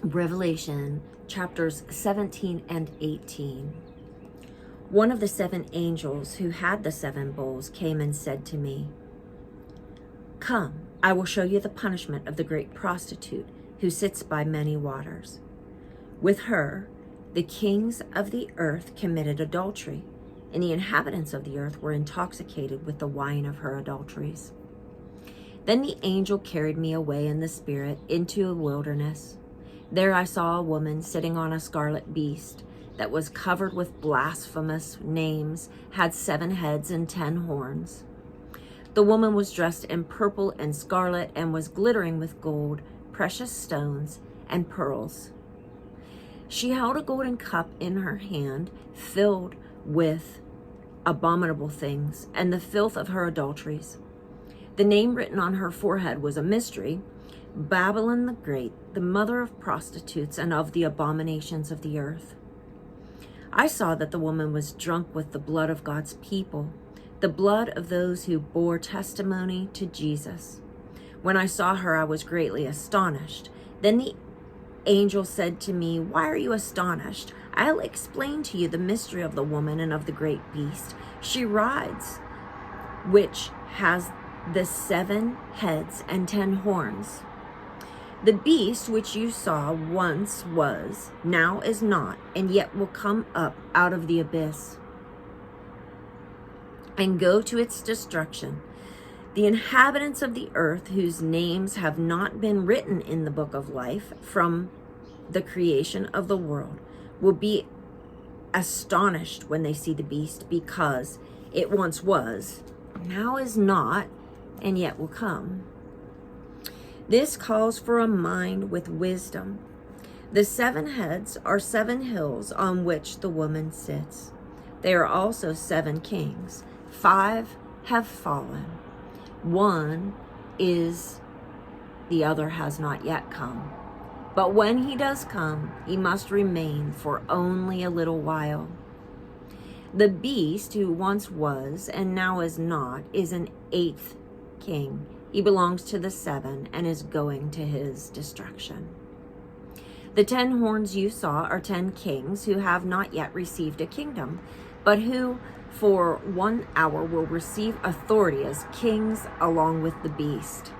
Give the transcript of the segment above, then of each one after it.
Revelation chapters 17 and 18. One of the 7 angels who had the 7 bowls came and said to me, "Come, I will show you the punishment of the great prostitute who sits by many waters. With her, the kings of the earth committed adultery, and the inhabitants of the earth were intoxicated with the wine of her adulteries." Then the angel carried me away in the spirit into a wilderness. There I saw a woman sitting on a scarlet beast that was covered with blasphemous names, had 7 heads and 10 horns. The woman was dressed in purple and scarlet and was glittering with gold, precious stones, and pearls. She held a golden cup in her hand filled with abominable things and the filth of her adulteries. The name written on her forehead was a mystery: Babylon the Great, the mother of prostitutes and of the abominations of the earth. I saw that the woman was drunk with the blood of God's people, the blood of those who bore testimony to Jesus. When I saw her, I was greatly astonished. Then the angel said to me, "Why are you astonished? I'll explain to you the mystery of the woman and of the great beast. She rides, which has the 7 heads and 10 horns. The beast which you saw once was, now is not, and yet will come up out of the abyss and go to its destruction. The inhabitants of the earth, whose names have not been written in the book of life from the creation of the world, will be astonished when they see the beast, because it once was, now is not, and yet will come. This calls for a mind with wisdom. The 7 heads are 7 hills on which the woman sits. They are also 7 kings. 5 have fallen. 1 is, the other has not yet come. But when he does come, he must remain for only a little while. The beast who once was and now is not is an 8th king. He belongs to the 7 and is going to his destruction. The 10 horns you saw are 10 kings who have not yet received a kingdom, but who for 1 hour will receive authority as kings along with the beast.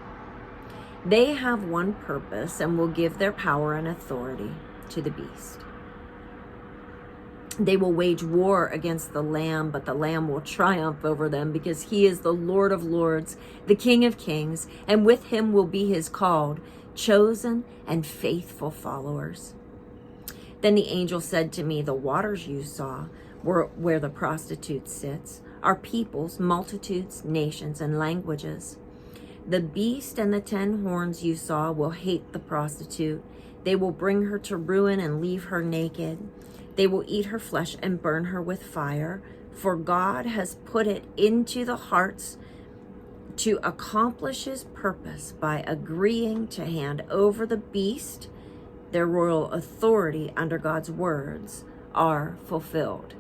They have one purpose and will give their power and authority to the beast. They will wage war against the Lamb, but the Lamb will triumph over them, because he is the Lord of lords, the King of kings, and with him will be his called, chosen, and faithful followers. Then the angel said to me, "The waters you saw where the prostitute sits are peoples, multitudes, nations, and languages. The beast and the 10 horns you saw will hate the prostitute. They will bring her to ruin and leave her naked. They will eat her flesh and burn her with fire, for God has put it into the hearts to accomplish his purpose by agreeing to hand over the beast. Their royal authority under God's words are fulfilled.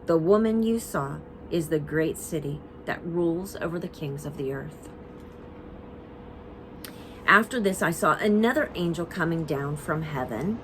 The woman you saw is the great city that rules over the kings of the earth." After this, I saw another angel coming down from heaven.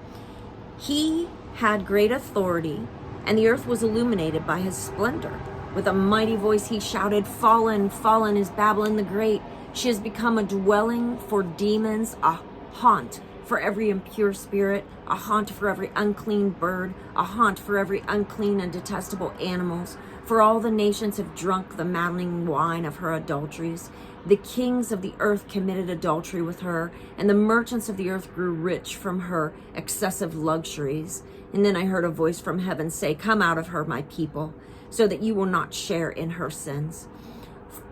He had great authority, and the earth was illuminated by his splendor. With a mighty voice he shouted, "Fallen, fallen is Babylon the Great. She has become a dwelling for demons, a haunt for every impure spirit, a haunt for every unclean bird, a haunt for every unclean and detestable animals. For all the nations have drunk the maddening wine of her adulteries. The kings of the earth committed adultery with her, and the merchants of the earth grew rich from her excessive luxuries." And then I heard a voice from heaven say, "Come out of her, my people, so that you will not share in her sins,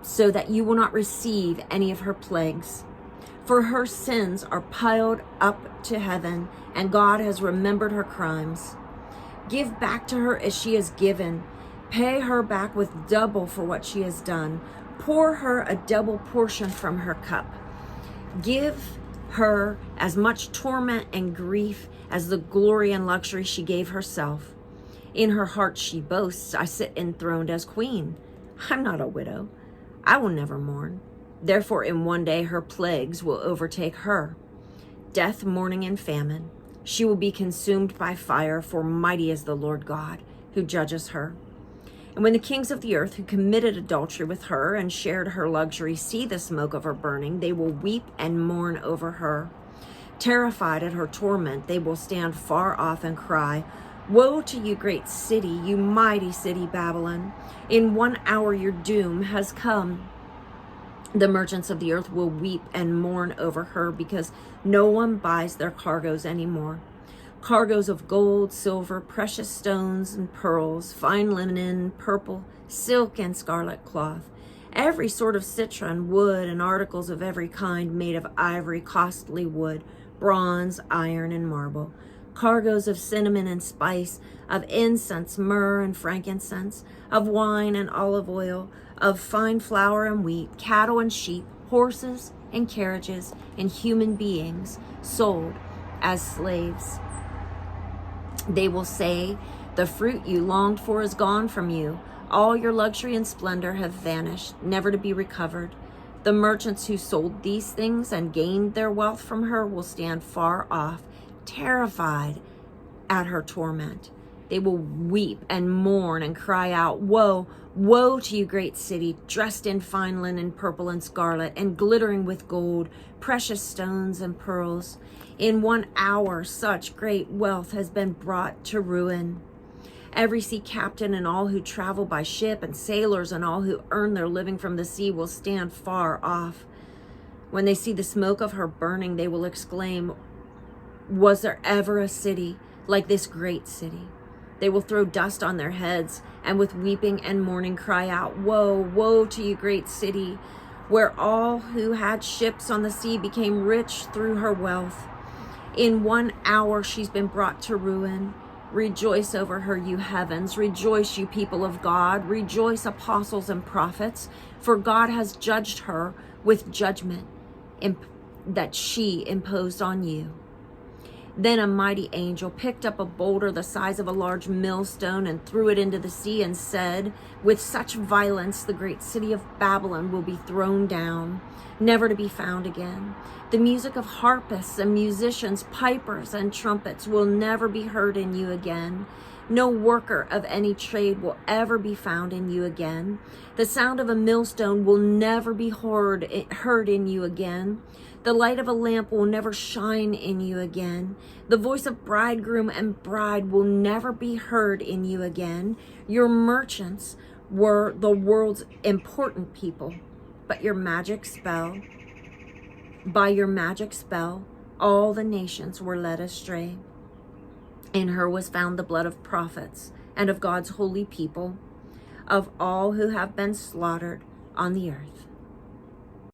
so that you will not receive any of her plagues. For her sins are piled up to heaven, and God has remembered her crimes. Give back to her as she has given. Pay her back with double for what she has done. Pour her a double portion from her cup. Give her as much torment and grief as the glory and luxury she gave herself. In her heart she boasts, 'I sit enthroned as queen. I'm not a widow. I will never mourn.' Therefore in one day her plagues will overtake her. death, mourning, and famine. She will be consumed by fire, for mighty is the Lord God who judges her. And when the kings of the earth who committed adultery with her and shared her luxury see the smoke of her burning, they will weep and mourn over her. Terrified at her torment, they will stand far off and cry, "Woe to you, great city, you mighty city Babylon! In 1 hour your doom has come." The merchants of the earth will weep and mourn over her because no one buys their cargoes anymore. Cargoes of gold, silver, precious stones and pearls, fine linen, purple, silk, and scarlet cloth, every sort of citron, wood, and articles of every kind made of ivory, costly wood, bronze, iron, and marble, cargoes of cinnamon and spice, of incense, myrrh, and frankincense, of wine and olive oil, of fine flour and wheat, cattle and sheep, horses and carriages, and human beings sold as slaves. They will say, "The fruit you longed for is gone from you. All your luxury and splendor have vanished, never to be recovered." The merchants who sold these things and gained their wealth from her will stand far off, terrified at her torment. They will weep and mourn and cry out, "Woe, woe to you, great city, dressed in fine linen, purple and scarlet, and glittering with gold, precious stones and pearls. In 1 hour, such great wealth has been brought to ruin." Every sea captain and all who travel by ship, and sailors and all who earn their living from the sea will stand far off. When they see the smoke of her burning, they will exclaim, "Was there ever a city like this great city?" They will throw dust on their heads and with weeping and mourning cry out, "Woe, woe to you, great city, where all who had ships on the sea became rich through her wealth. In 1 hour she's been brought to ruin. Rejoice over her, you heavens. Rejoice, you people of God. Rejoice, apostles and prophets, for God has judged her with judgment that she imposed on you." Then a mighty angel picked up a boulder the size of a large millstone and threw it into the sea and said, "With such violence the great city of Babylon will be thrown down, never to be found again. The music of harpists and musicians, pipers and trumpets will never be heard in you again. No worker of any trade will ever be found in you again. The sound of a millstone will never be heard in you again. The light of a lamp will never shine in you again. The voice of bridegroom and bride will never be heard in you again. Your merchants were the world's important people, but by your magic spell, all the nations were led astray. In her was found the blood of prophets and of God's holy people, of all who have been slaughtered on the earth."